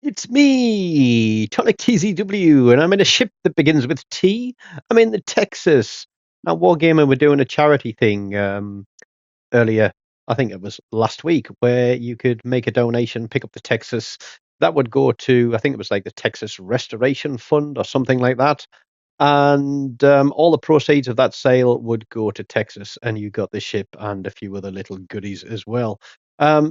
It's me, TONIK TZW, and I'm in a ship that begins with T. I'm in the Texas. Now, Wargamer were doing a charity thing earlier, I think it was last week, where you could make a donation, pick up the Texas. That would go to, I think it was like the Texas Restoration Fund or something like that. And all the proceeds of that sale would go to Texas, and you got the ship and a few other little goodies as well.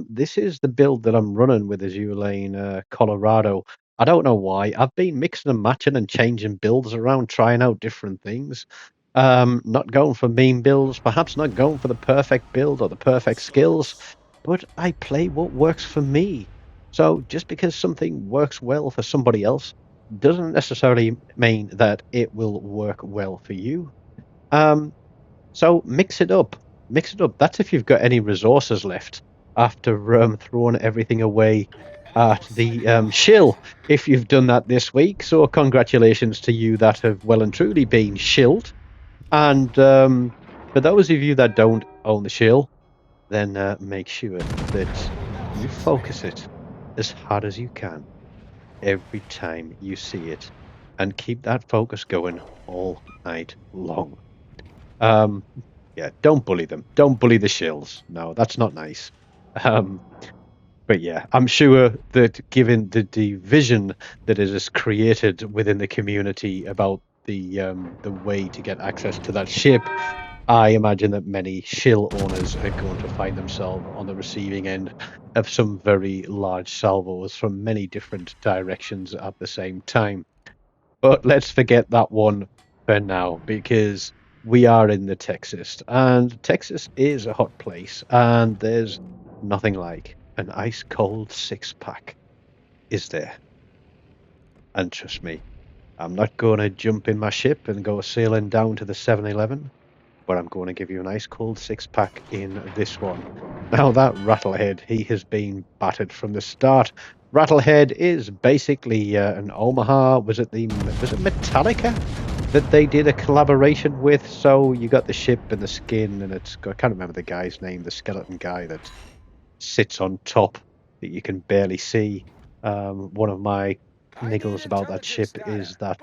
This is the build that I'm running with Azulane, Colorado. I don't know why. I've been mixing and matching and changing builds around, trying out different things. Not going for meme builds, perhaps not going for the perfect build or the perfect skills, but I play what works for me. So just because something works well for somebody else doesn't necessarily mean that it will work well for you. So mix it up. Mix it up. That's if you've got any resources left after throwing everything away at the shill. If you've done that this week, so congratulations to you that have well and truly been shilled. And for those of you that don't own the shill, then make sure that you focus it as hard as you can every time you see it, and keep that focus going all night long. Yeah, don't bully them. Don't bully the shills. No, that's not nice. But yeah, I'm sure that given the division that it has created within the community about the way to get access to that ship, I imagine that many shill owners are going to find themselves on the receiving end of some very large salvos from many different directions at the same time. But let's forget that one for now, because we are in the Texas, and Texas is a hot place, and there's nothing like an ice cold 6-pack, is there? And trust me, I'm not going to jump in my ship and go sailing down to the 7-Eleven, but I'm going to give you an ice cold 6-pack in this one. Now, that Rattlehead, he has been battered from the start. Rattlehead is basically an Omaha. Was it Metallica that they did a collaboration with? So you got the ship and the skin, and I can't remember the guy's name, the skeleton guy that sits on top that you can barely see. One of my niggles about that ship is that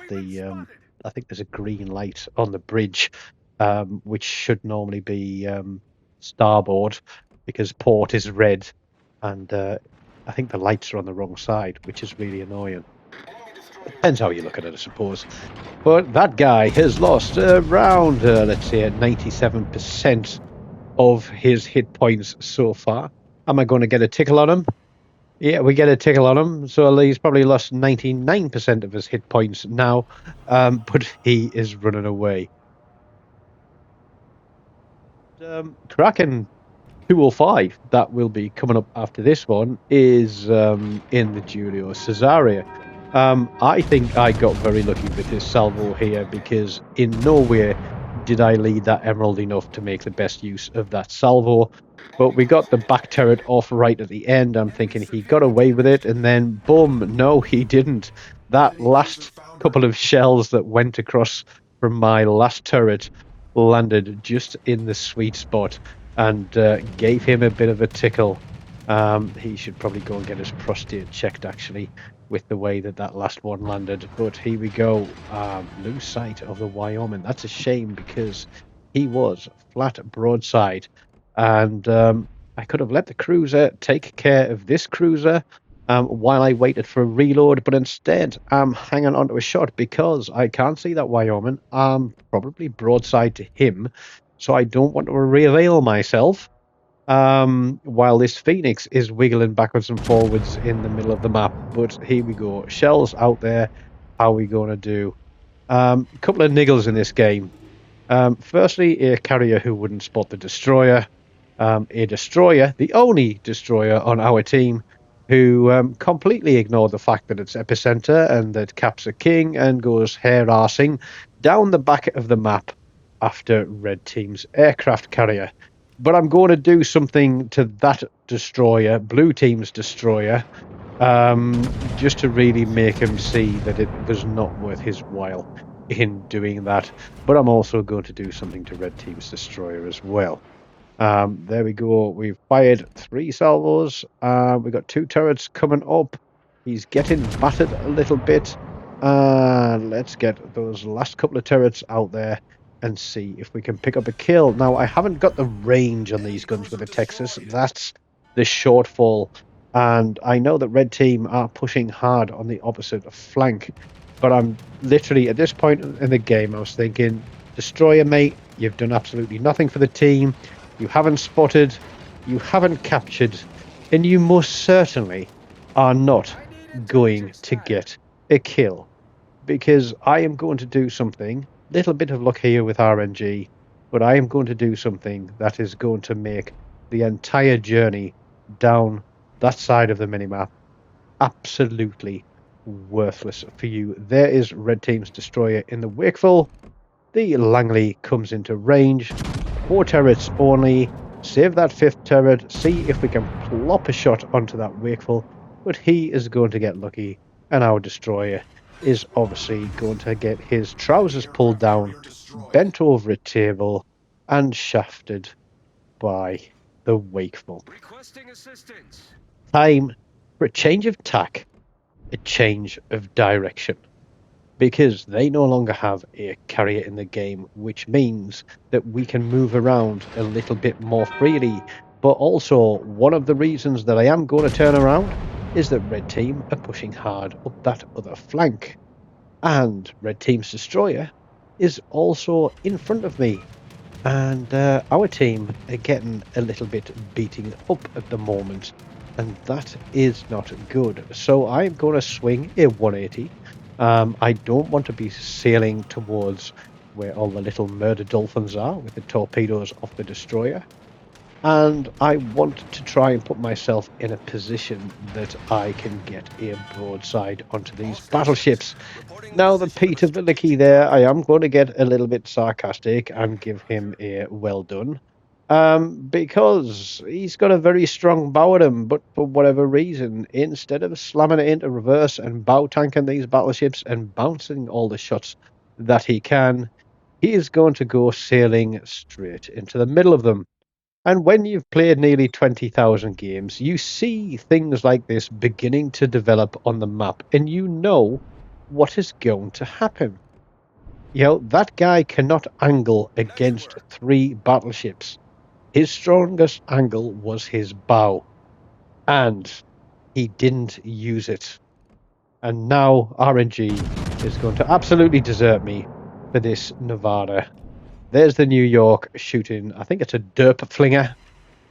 I think there's a green light on the bridge, which should normally be starboard, because port is red, and I think the lights are on the wrong side, which is really annoying. Depends how you look at it, I suppose. But that guy has lost around, let's say, 97% of his hit points so far. Am I going to get a tickle on him? Yeah, we get a tickle on him. So he's probably lost 99% of his hit points now, but he is running away. Kraken 205, that will be coming up after this one, is in the Julio Cesaria. I think I got very lucky with this salvo here, because in no way did I lead that emerald enough to make the best use of that salvo. But we got the back turret off right at the end. I'm thinking he got away with it, and then boom, no, he didn't. That last couple of shells that went across from my last turret landed just in the sweet spot and gave him a bit of a tickle. He should probably go and get his prostate checked, actually, with the way that last one landed. But here we go. Lose sight of the Wyoming. That's a shame, because he was flat broadside. And I could have let the cruiser take care of this cruiser while I waited for a reload. But instead, I'm hanging onto a shot because I can't see that Wyoming. I'm probably broadside to him, so I don't want to reveal myself while this Phoenix is wiggling backwards and forwards in the middle of the map. But here we go. Shells out there. How are we going to do? A couple of niggles in this game. Firstly, a carrier who wouldn't spot the destroyer. A destroyer, the only destroyer on our team, who completely ignored the fact that it's epicenter and that Cap's a king, and goes hair-arsing down the back of the map after red team's aircraft carrier. But I'm going to do something to that destroyer, blue team's destroyer, just to really make him see that it was not worth his while in doing that. But I'm also going to do something to red team's destroyer as well. There we go. We've fired 3 salvos. We've got 2 turrets coming up. He's getting battered a little bit. Let's get those last couple of turrets out there and see if we can pick up a kill. Now, I haven't got the range on these guns with the Texas. That's the shortfall. And I know that Red Team are pushing hard on the opposite flank. But I'm literally, at this point in the game, I was thinking, Destroyer, mate, you've done absolutely nothing for the team. You haven't spotted, you haven't captured, and you most certainly are not going to get a kill, because I am going to do something, little bit of luck here with RNG, but I am going to do something that is going to make the entire journey down that side of the minimap absolutely worthless for you. There is Red Team's Destroyer in the Wakeful. The Langley comes into range. 4 turrets only. Save that 5th turret. See if we can plop a shot onto that Wakeful. But he is going to get lucky. And our Destroyer is obviously going to get his trousers pulled down, bent over a table, and shafted by the Wakeful. Time for a change of tack, a change of direction, because they no longer have a carrier in the game, which means that we can move around a little bit more freely. But also, one of the reasons that I am going to turn around is that Red Team are pushing hard up that other flank. And Red Team's Destroyer is also in front of me. And our team are getting a little bit beating up at the moment. And that is not good. So I'm going to swing a 180. I don't want to be sailing towards where all the little murder dolphins are with the torpedoes off the Destroyer. And I want to try and put myself in a position that I can get a broadside onto these battleships. Now, the Peter Velicky there, I am going to get a little bit sarcastic and give him a well done. Because he's got a very strong bow at him, but for whatever reason, instead of slamming it into reverse and bow tanking these battleships and bouncing all the shots that he can, he is going to go sailing straight into the middle of them. And when you've played nearly 20,000 games, you see things like this beginning to develop on the map, and you know what is going to happen. You know, that guy cannot angle against 3 battleships. His strongest angle was his bow, and he didn't use it. And now RNG is going to absolutely desert me for this Nevada. There's the New York shooting, I think it's a derp flinger,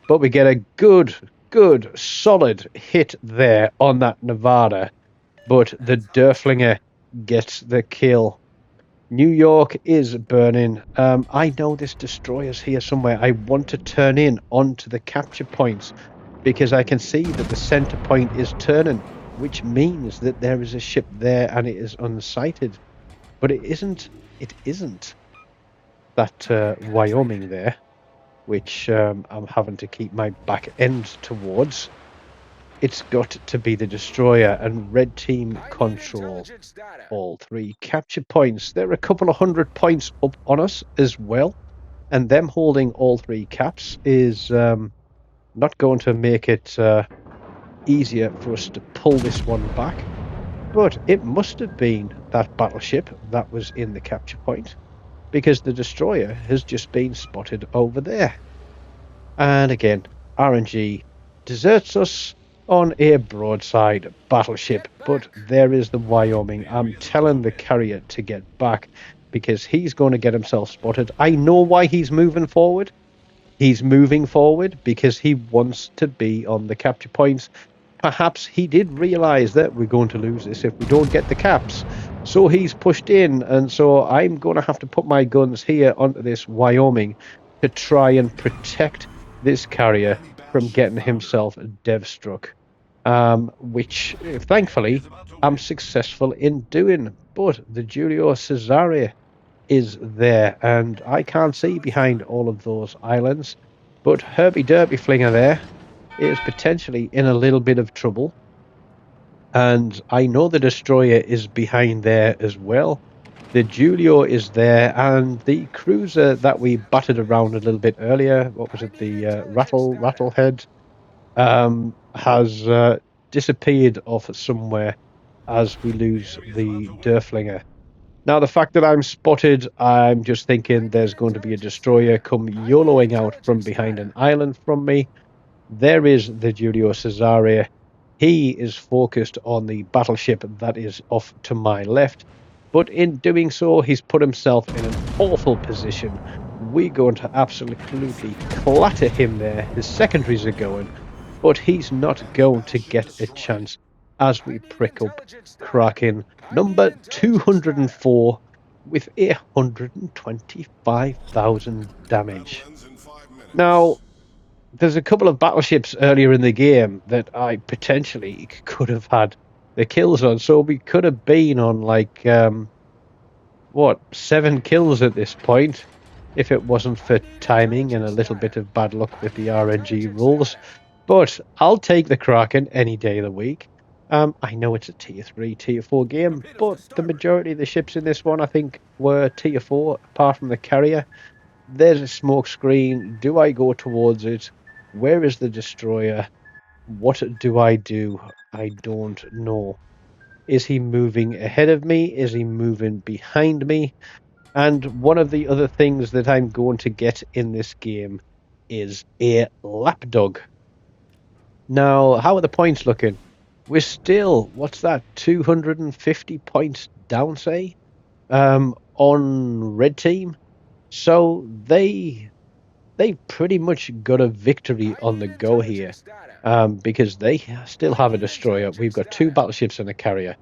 but we get a good, solid hit there on that Nevada. But the Derflinger gets the kill. New York is burning. I know this Destroyer's here somewhere. I want to turn in onto the capture points because I can see that the center point is turning, which means that there is a ship there and it is unsighted. But it isn't. It isn't that Wyoming there, which I'm having to keep my back end towards. It's got to be the Destroyer, and Red Team control all 3 capture points. They're a couple of 100 points up on us as well, and them holding all 3 caps is not going to make it easier for us to pull this one back. But it must have been that battleship that was in the capture point, because the Destroyer has just been spotted over there. And again, RNG deserts us on a broadside battleship, but there is the Wyoming. I'm telling the carrier to get back because he's going to get himself spotted. I know why he's moving forward. He's moving forward because he wants to be on the capture points. Perhaps he did realize that we're going to lose this if we don't get the caps. So he's pushed in, and so I'm going to have to put my guns here onto this Wyoming to try and protect this carrier from getting himself dev struck, which thankfully I'm successful in doing. But the Giulio Cesare is there, and I can't see behind all of those islands. But Herbie Derby Flinger there is potentially in a little bit of trouble, and I know the Destroyer is behind there as well. The Giulio is there, and the cruiser that we battered around a little bit earlier, what was it, the Rattlehead, has disappeared off somewhere as we lose the Derflinger. Now, the fact that I'm spotted, I'm just thinking there's going to be a destroyer come YOLOing out from behind an island from me. There is the Giulio Cesare. He is focused on the battleship that is off to my left, but in doing so, he's put himself in an awful position. We're going to absolutely clatter him there. His secondaries are going, but he's not going to get a chance as we prick up Kraken number 204 with 125,000 damage. Now, there's a couple of battleships earlier in the game that I potentially could have had the kills on, so we could have been on like 7 kills at this point if it wasn't for timing and a little bit of bad luck with the RNG rules. But I'll take the Kraken any day of the week. I know it's a tier 3, tier 4 game, but the majority of the ships in this one I think were tier 4 apart from the carrier. There's a smoke screen. Do I go towards it? Where is the destroyer? What do? I don't know. Is he moving ahead of me? Is he moving behind me? And one of the other things that I'm going to get in this game is a lapdog. Now, how are the points looking? We're still, what's that, 250 points down, say, on red team. So they've pretty much got a victory on the go here, because they still have a destroyer. We've got 2 battleships and a carrier,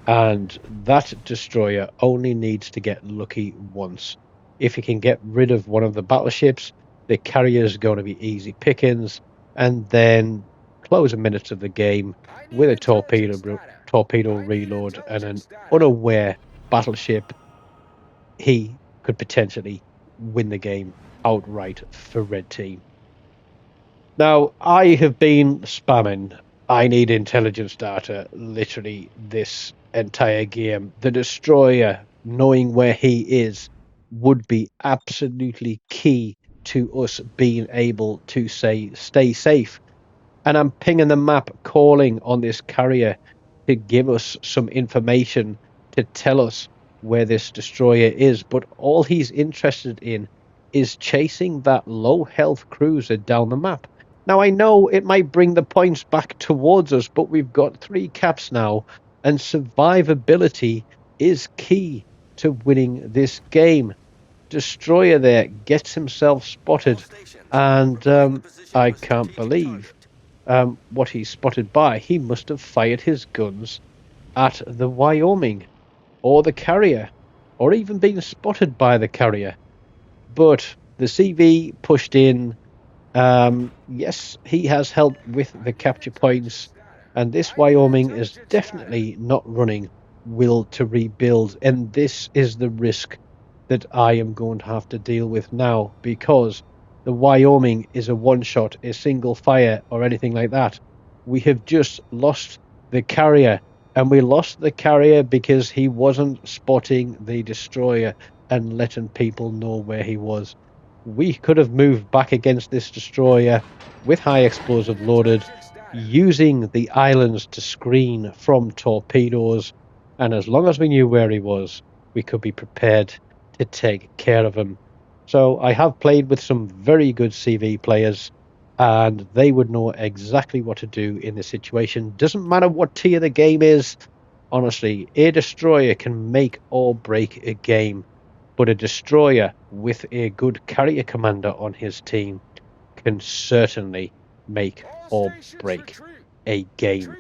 and that destroyer only needs to get lucky once. If he can get rid of one of the battleships, the carrier is going to be easy pickings, and then closing minutes of the game with a torpedo reload and an unaware battleship, he could potentially win the game outright for red team. Now, I have been spamming I need intelligence data literally this entire game. The destroyer, knowing where he is, would be absolutely key to us being able to stay safe. And I'm pinging the map, calling on this carrier to give us some information to tell us where this destroyer is. But all he's interested in is chasing that low health cruiser down the map. Now, I know it might bring the points back towards us, but we've got 3 caps now, and survivability is key to winning this game. Destroyer there gets himself spotted, and I can't believe what he's spotted by. He must have fired his guns at the Wyoming or the carrier, or even been spotted by the carrier. But the CV pushed in. Yes, he has helped with the capture points, and this Wyoming is definitely not running will to rebuild, and this is the risk that I am going to have to deal with now, because the Wyoming is a one-shot, a single fire, or anything like that. We have just lost the carrier, and we lost the carrier because he wasn't spotting the destroyer and letting people know where he was. We could have moved back against this destroyer with high explosive loaded, using the islands to screen from torpedoes, and as long as we knew where he was, we could be prepared to take care of him. So I have played with some very good CV players, and they would know exactly what to do in this situation. Doesn't matter what tier the game is. Honestly, a destroyer can make or break a game, but a destroyer with a good carrier commander on his team can certainly make or break a game.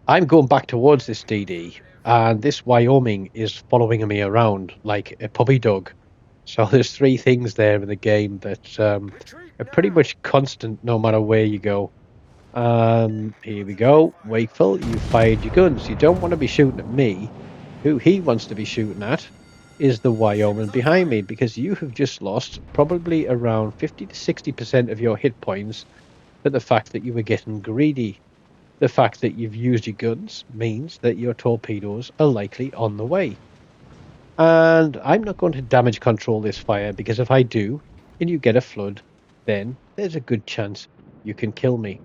I'm going back towards this DD, and this Wyoming is following me around like a puppy dog. So there's 3 things there in the game that are pretty much constant no matter where you go. Here we go. Wakeful, you fired your guns. You don't want to be shooting at me. Who he wants to be shooting at is the Wyoming behind me, because you have just lost probably around 50 to 60% of your hit points for the fact that you were getting greedy. The fact that you've used your guns means that your torpedoes are likely on the way. And I'm not going to damage control this fire, because if I do, and you get a flood, then there's a good chance you can kill me.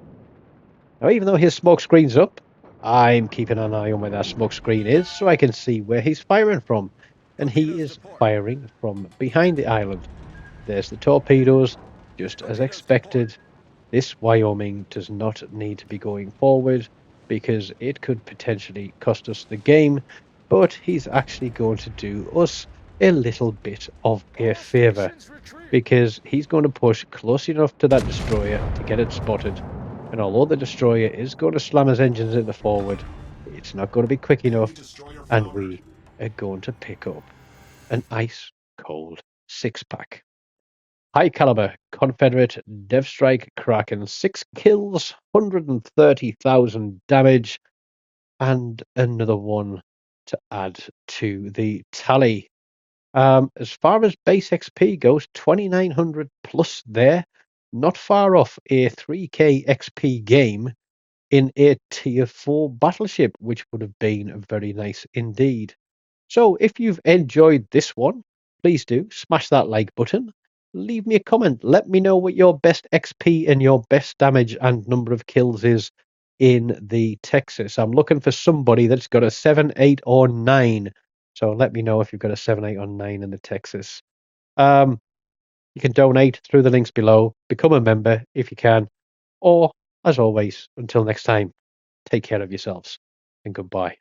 Now, even though his smoke screen's up, I'm keeping an eye on where that smoke screen is so I can see where he's firing from. And he is firing from behind the island. There's the torpedoes, just as expected. This Wyoming does not need to be going forward because it could potentially cost us the game, but he's actually going to do us a little bit of a favor because he's going to push close enough to that destroyer to get it spotted. And although the destroyer is going to slam his engines into forward, it's not going to be quick enough, and we are going to pick up an ice cold 6-pack. High caliber Confederate Dev Strike Kraken, 6 kills, 130,000 damage, and another one to add to the tally. As far as base XP goes, 2,900 plus there, not far off a 3k XP game in a tier 4 battleship, which would have been very nice indeed. So if you've enjoyed this one, please do smash that like button. Leave me a comment. Let me know what your best XP and your best damage and number of kills is in the Texas. I'm looking for somebody that's got a 7, 8, or 9. So let me know if you've got a 7, 8, or 9 in the Texas. You can donate through the links below. Become a member if you can. Or, as always, until next time, take care of yourselves and goodbye.